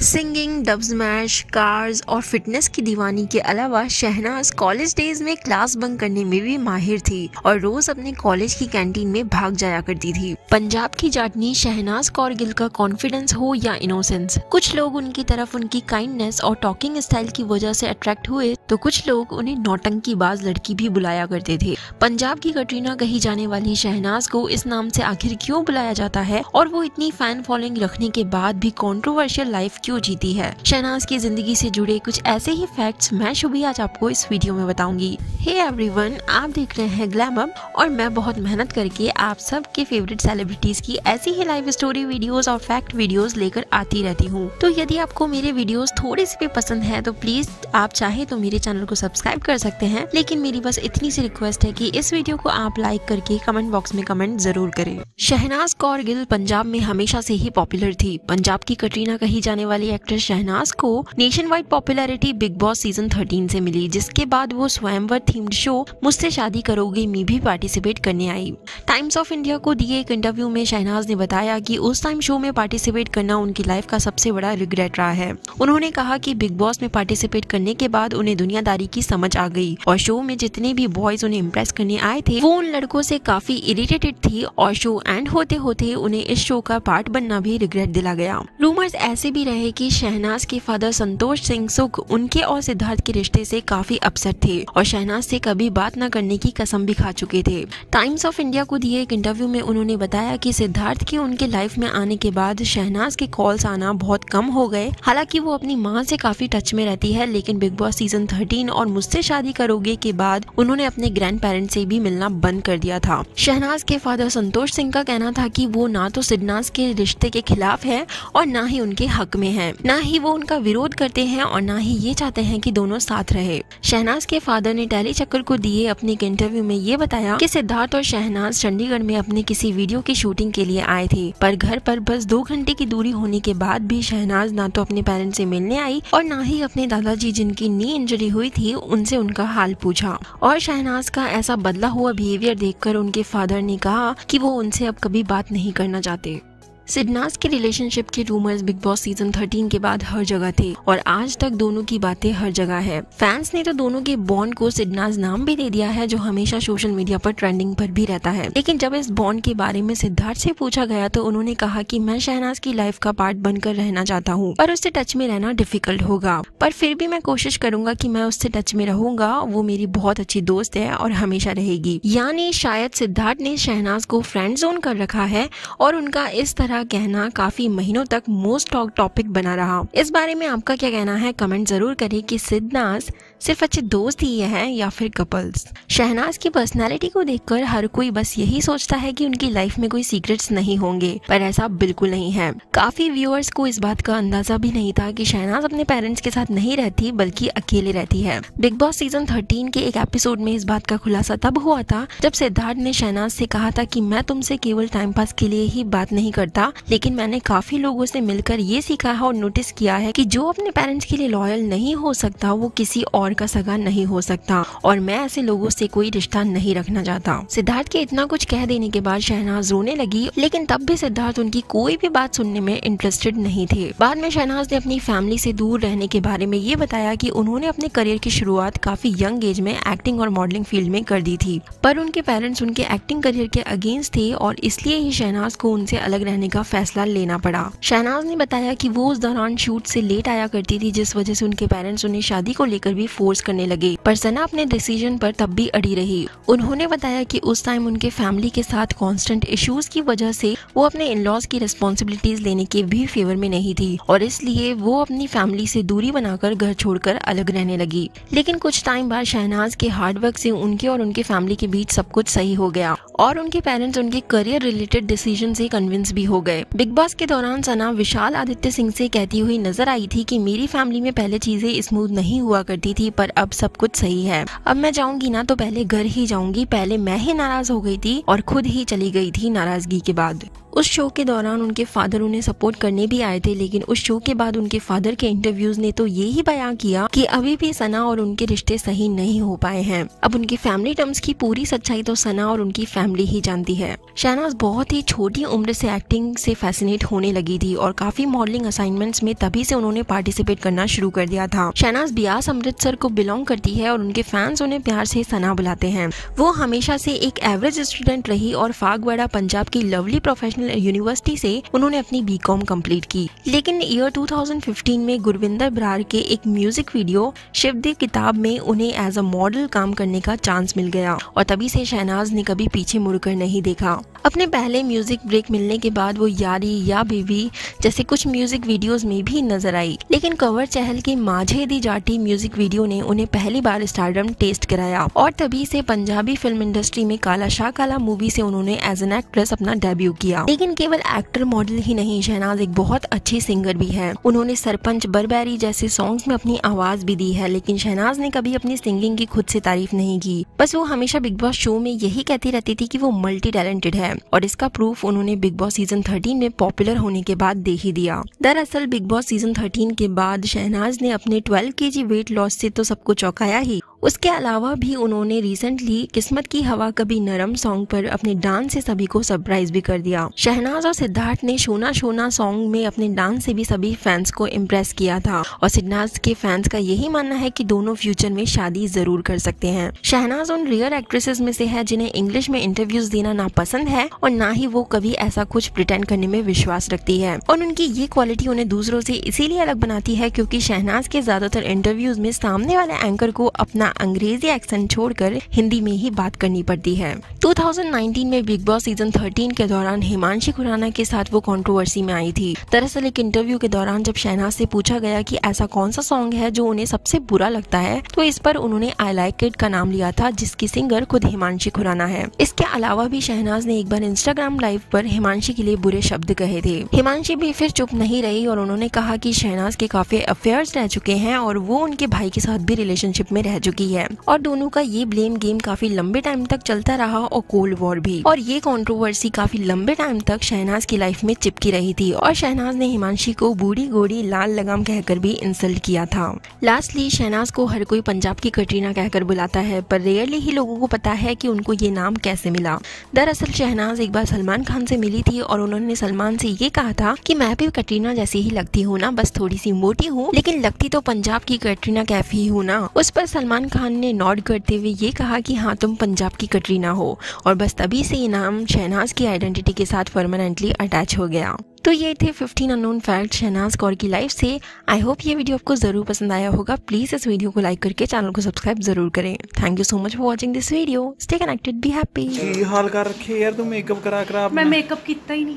Singing, dub smash, cars और fitness की दीवानी के अलावा शहनाज कॉलेज डेज में क्लास बंक करने में भी माहिर थी और रोज अपने कॉलेज की कैंटीन में भाग जाया करती थी। पंजाब की जाटनी शहनाज कौर गिल का कॉन्फिडेंस हो या इनोसेंस, कुछ लोग उनकी तरफ उनकी काइंडनेस और टॉकिंग स्टाइल की वजह से अट्रैक्ट हुए तो कुछ लोग उन्हें नौटंकीबाज लड़की भी बुलाया करते थे। पंजाब की कटरीना कही जाने वाली शहनाज को इस नाम से आखिर क्यों बुलाया जाता है और वो इतनी फैन फॉलोइंग रखने के बाद भी कंट्रोवर्शियल लाइफ क्यों जीती है? शहनाज की जिंदगी से जुड़े कुछ ऐसे ही फैक्ट्स मैं शुभी आज आपको इस वीडियो में बताऊंगी। हे एवरीवन, आप देख रहे हैं ग्लैम अप और मैं बहुत मेहनत करके आप सब के फेवरेट सेलिब्रिटीज की ऐसी ही लाइव स्टोरी वीडियोस और फैक्ट वीडियोस लेकर आती रहती हूँ। तो यदि आपको मेरे वीडियोस थोड़े से भी पसंद है तो प्लीज आप चाहे तो मेरे चैनल को सब्सक्राइब कर सकते हैं, लेकिन मेरी बस इतनी सी रिक्वेस्ट है कि इस वीडियो को आप लाइक करके कमेंट बॉक्स में कमेंट जरूर करें। शहनाज कौर गिल पंजाब में हमेशा से ही पॉपुलर थी। पंजाब की कटरीना कही जाने वाली एक्ट्रेस शहनाज को nation wide popularity big boss season 13 से मिली, जिसके बाद वो स्वयंवर थीम्ड शो मुझसे शादी करोगे में भी पार्टिसिपेट करने आई। टाइम्स ऑफ इंडिया को दिए एक इंटरव्यू में शहनाज ने बताया कि उस टाइम शो में पार्टिसिपेट करना उनकी लाइफ का सबसे बड़ा रिग्रेट रहा है। उन्होंने कहा कि बिग बॉस में पार्टिसिपेट करने के बाद उन्हें दुनियादारी की समझ आ गई और शो में जितने भी बॉयज उन्हें इम्प्रेस करने आए थे वो उन लड़कों से काफी इरिटेटेड थी और शो एंड होते होते उन्हें इस शो का पार्ट बनना भी रिग्रेट दिला गया। रूमर्स ऐसे भी रहे कि शहनाज के फादर संतोष सिंह सुख उनके और सिद्धार्थ के रिश्ते से काफी अपसेट थे और शहनाज से कभी बात न करने की कसम भी खा चुके थे। टाइम्स ऑफ इंडिया को दिए एक इंटरव्यू में उन्होंने बताया कि सिद्धार्थ के उनके लाइफ में आने के बाद शहनाज के कॉल्स आना बहुत कम हो गए। हालांकि वो अपनी माँ से काफी टच में रहती है, लेकिन बिग बॉस सीजन 13 और मुझसे शादी करोगे के बाद उन्होंने अपने ग्रैंड पेरेंट्स से भी मिलना बंद कर दिया था। शहनाज के फादर संतोष सिंह का कहना था कि वो ना तो सिद्धार्थ के रिश्ते के खिलाफ है और ना ही उनके हक में है, ना ही वो उनका विरोध करते हैं और ना ही ये चाहते हैं कि दोनों साथ रहे। शहनाज के फादर ने टेली चक्कर को दिए अपने एक इंटरव्यू में ये बताया कि सिद्धार्थ और शहनाज चंडीगढ़ में अपने किसी वीडियो की शूटिंग के लिए आए थे, पर घर पर बस 2 घंटे की दूरी होने के बाद भी शहनाज ना तो अपने पेरेंट्स से मिलने आई और ना ही अपने दादाजी जिनकी नी इंजरी हुई थी उनसे उनका हाल पूछा। और शहनाज का ऐसा बदला हुआ बिहेवियर देखकर उनके फादर ने कहा कि वो उनसे अब कभी बात नहीं करना चाहते। सिद्धार्थ के रिलेशनशिप के रूमर्स बिग बॉस सीजन 13 के बाद हर जगह थे और आज तक दोनों की बातें हर जगह है। फैंस ने तो दोनों के बॉन्ड को सिद्धार्थ नाम भी दे दिया है, जो हमेशा सोशल मीडिया पर ट्रेंडिंग पर भी रहता है। लेकिन जब इस बॉन्ड के बारे में सिद्धार्थ से पूछा गया तो उन्होंने कहा कि मैं शहनाज की लाइफ का पार्ट बनकर रहना चाहता हूँ, पर उससे टच में रहना डिफिकल्ट होगा, पर फिर भी मैं कोशिश करूंगा कि मैं उससे टच में रहूंगा। वो मेरी बहुत अच्छी दोस्त है और हमेशा रहेगी। यानी शायद सिद्धार्थ ने शहनाज को फ्रेंड जोन कर रखा है और उनका इस तरह कहना काफी महीनों तक मोस्ट टॉक टॉपिक बना रहा। इस बारे में आपका क्या कहना है? कमेंट जरूर करें कि सिद्धार्थ सिर्फ अच्छे दोस्त ही है या फिर कपल्स। शहनाज की पर्सनालिटी को देखकर हर कोई बस यही सोचता है कि उनकी लाइफ में कोई सीक्रेट्स नहीं होंगे, पर ऐसा बिल्कुल नहीं है। काफी व्यूअर्स को इस बात का अंदाजा भी नहीं था कि शहनाज अपने पेरेंट्स के साथ नहीं रहती बल्कि अकेले रहती है। बिग बॉस सीजन 13 के एक एपिसोड में इस बात का खुलासा तब हुआ था जब सिद्धार्थ ने शहनाज से कहा था कि मैं तुमसे केवल टाइम पास के लिए ही बात नहीं करता, लेकिन मैंने काफी लोगों से मिलकर ये सीखा है और नोटिस किया है कि जो अपने पेरेंट्स के लिए लॉयल नहीं हो सकता वो किसी और का सगा नहीं हो सकता और मैं ऐसे लोगों से कोई रिश्ता नहीं रखना चाहता। सिद्धार्थ के इतना कुछ कह देने के बाद शहनाज रोने लगी, लेकिन तब भी सिद्धार्थ उनकी कोई भी बात सुनने में इंटरेस्टेड नहीं थे। बाद में शहनाज ने अपनी फैमिली से दूर रहने के बारे में ये बताया कि उन्होंने अपने करियर की शुरुआत काफी यंग एज में एक्टिंग और मॉडलिंग फील्ड में कर दी थी, पर उनके पेरेंट्स उनके एक्टिंग करियर के अगेंस्ट थे और इसलिए ही शहनाज को उनसे अलग रहने का फैसला लेना पड़ा। शहनाज ने बताया कि वो उस दौरान शूट से लेट आया करती थी, जिस वजह से उनके पेरेंट्स उन्हें शादी को लेकर भी फोर्स करने लगे, पर सना अपने डिसीजन पर तब भी अड़ी रही। उन्होंने बताया कि उस टाइम उनके फैमिली के साथ कांस्टेंट इश्यूज की वजह से वो अपने इन-लॉज की रिस्पॉन्सिबिलिटीज लेने के भी फेवर में नहीं थी और इसलिए वो अपनी फैमिली से दूरी बनाकर घर छोड़कर अलग रहने लगी। लेकिन कुछ टाइम बाद शहनाज के हार्डवर्क से उनके और उनके फैमिली के बीच सब कुछ सही हो गया और उनके पेरेंट्स उनके करियर रिलेटेड डिसीजन से कन्विंस भी हो गए। बिग बॉस के दौरान सना विशाल आदित्य सिंह से कहती हुई नजर आई थी कि मेरी फैमिली में पहले चीजें स्मूथ नहीं हुआ करती थी, पर अब सब कुछ सही है। अब मैं जाऊंगी ना तो पहले घर ही जाऊंगी, पहले मैं ही नाराज हो गई थी और खुद ही चली गई थी नाराजगी के बाद। उस शो के दौरान उनके फादर उन्हें सपोर्ट करने भी आए थे, लेकिन उस शो के बाद उनके फादर के इंटरव्यूज ने तो ये ही बयां किया कि अभी भी सना और उनके रिश्ते सही नहीं हो पाए हैं। अब उनकी फैमिली टर्म्स की पूरी सच्चाई तो सना और उनकी फैमिली ही जानती है। शहनाज बहुत ही छोटी उम्र से एक्टिंग से फैसिनेट होने लगी थी और काफी मॉडलिंग असाइनमेंट्स में तभी से उन्होंने पार्टिसिपेट करना शुरू कर दिया था। शहनाज बियास अमृतसर को बिलोंग करती है और उनके फैंस उन्हें प्यार से सना बुलाते हैं। वो हमेशा से एक एवरेज स्टूडेंट रही और फागवाड़ा पंजाब की लवली प्रोफेशनल यूनिवर्सिटी से उन्होंने अपनी बीकॉम कंप्लीट की। लेकिन ईयर 2015 में गुरविंदर बरार के एक म्यूजिक वीडियो शिव दी किताब में उन्हें एज अ मॉडल काम करने का चांस मिल गया और तभी से शहनाज ने कभी पीछे मुड़कर नहीं देखा। अपने पहले म्यूजिक ब्रेक मिलने के बाद वो यारी या बेबी जैसे कुछ म्यूजिक वीडियोस में भी नजर आई, लेकिन कंवर चहल के माझे दी जाटी म्यूजिक वीडियो ने उन्हें पहली बार स्टारडम टेस्ट कराया और तभी से पंजाबी फिल्म इंडस्ट्री में काला शाह काला मूवी से उन्होंने एज एन एक्ट्रेस अपना डेब्यू किया। लेकिन केवल एक्टर मॉडल ही नहीं, शहनाज एक बहुत अच्छी सिंगर भी है। उन्होंने सरपंच बरबैरी जैसे सॉन्ग्स में अपनी आवाज भी दी है, लेकिन शहनाज ने कभी अपनी सिंगिंग की खुद से तारीफ नहीं की। बस वो हमेशा बिग बॉस शो में यही कहती रहती थी कि वो मल्टी टैलेंटेड है और इसका प्रूफ उन्होंने बिग बॉस सीजन 13 में पॉपुलर होने के बाद दे ही दिया। दरअसल बिग बॉस सीजन 13 के बाद शहनाज ने अपने 12 kg वेट लॉस से तो सबको चौंकाया ही, उसके अलावा भी उन्होंने रिसेंटली किस्मत की हवा कभी नरम सॉन्ग पर अपने डांस से सभी को सरप्राइज भी कर दिया। शहनाज और सिद्धार्थ ने शोना शोना सॉन्ग में अपने डांस से भी सभी फैंस को इम्प्रेस किया था और शहनाज के फैंस का यही मानना है कि दोनों फ्यूचर में शादी जरूर कर सकते हैं। शहनाज उन रेयर एक्ट्रेसेस में से है जिन्हें इंग्लिश में इंटरव्यूज देना ना पसंद है और ना ही वो कभी ऐसा कुछ प्रिटेंड करने में विश्वास रखती है और उनकी ये क्वालिटी उन्हें दूसरों से इसीलिए अलग बनाती है क्योंकि शहनाज के ज्यादातर इंटरव्यूज में सामने वाले एंकर को अपना अंग्रेजी एक्सेंट छोड़कर हिंदी में ही बात करनी पड़ती है। 2019 में बिग बॉस सीजन 13 के दौरान हिमांशी खुराना के साथ वो कंट्रोवर्सी में आई थी। दरअसल एक इंटरव्यू के दौरान जब शहनाज से पूछा गया कि ऐसा कौन सा सॉन्ग है जो उन्हें सबसे बुरा लगता है, तो इस पर उन्होंने आई लाइक इट का नाम लिया था, जिसकी सिंगर खुद हिमांशी खुराना है। इसके अलावा भी शहनाज ने एक बार इंस्टाग्राम लाइव पर हिमांशी के लिए बुरे शब्द कहे थे। हिमांशी भी फिर चुप नहीं रही और उन्होंने कहा कि शहनाज के काफी अफेयर्स रह चुके हैं और वो उनके भाई के साथ भी रिलेशनशिप में रह चुकी है और दोनों का ये ब्लेम गेम काफी लंबे टाइम तक चलता रहा और कोल्ड वॉर भी, और ये कंट्रोवर्सी काफी लंबे टाइम तक शहनाज की लाइफ में चिपकी रही थी और शहनाज ने हिमांशी को बूढ़ी गोड़ी लाल लगाम कहकर भी इंसल्ट किया था। लास्टली शहनाज को हर कोई पंजाब की कटरीना कहकर बुलाता है, पर रेयरली ही लोगों को पता है कि उनको ये नाम कैसे मिला। दरअसल शहनाज एक बार सलमान खान से मिली थी और उन्होंने सलमान से ये कहा था कि मैं भी कटरीना जैसी ही लगती हूँ ना, बस थोड़ी सी मोटी हूँ लेकिन लगती तो पंजाब की कटरीना कैफ ही हूँ ना। उस पर सलमान खान ने नॉड करते हुए ये कहा कि हाँ तुम पंजाब की कटरीना हो, और बस तभी से ये नाम शहनाज की आइडेंटिटी के साथ परमानेंटली अटैच हो गया। तो ये थे 15 अननोन फैक्ट शहनाज कौर की लाइफ से। आई होप ये वीडियो आपको जरूर पसंद आया होगा। प्लीज इस वीडियो को लाइक करके चैनल को सब्सक्राइब जरूर करें। Thank you so much for watching this video. Stay connected, be happy. की हाल कर रखे यार, तू मेकअप करा करा। मैं मेकअप कितना ही नहीं,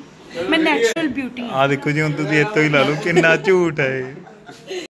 मैं नेचुरल ब्यूटी। आ देखो जी, हम तुझे इतो ही ला लो, कितना झूठ है।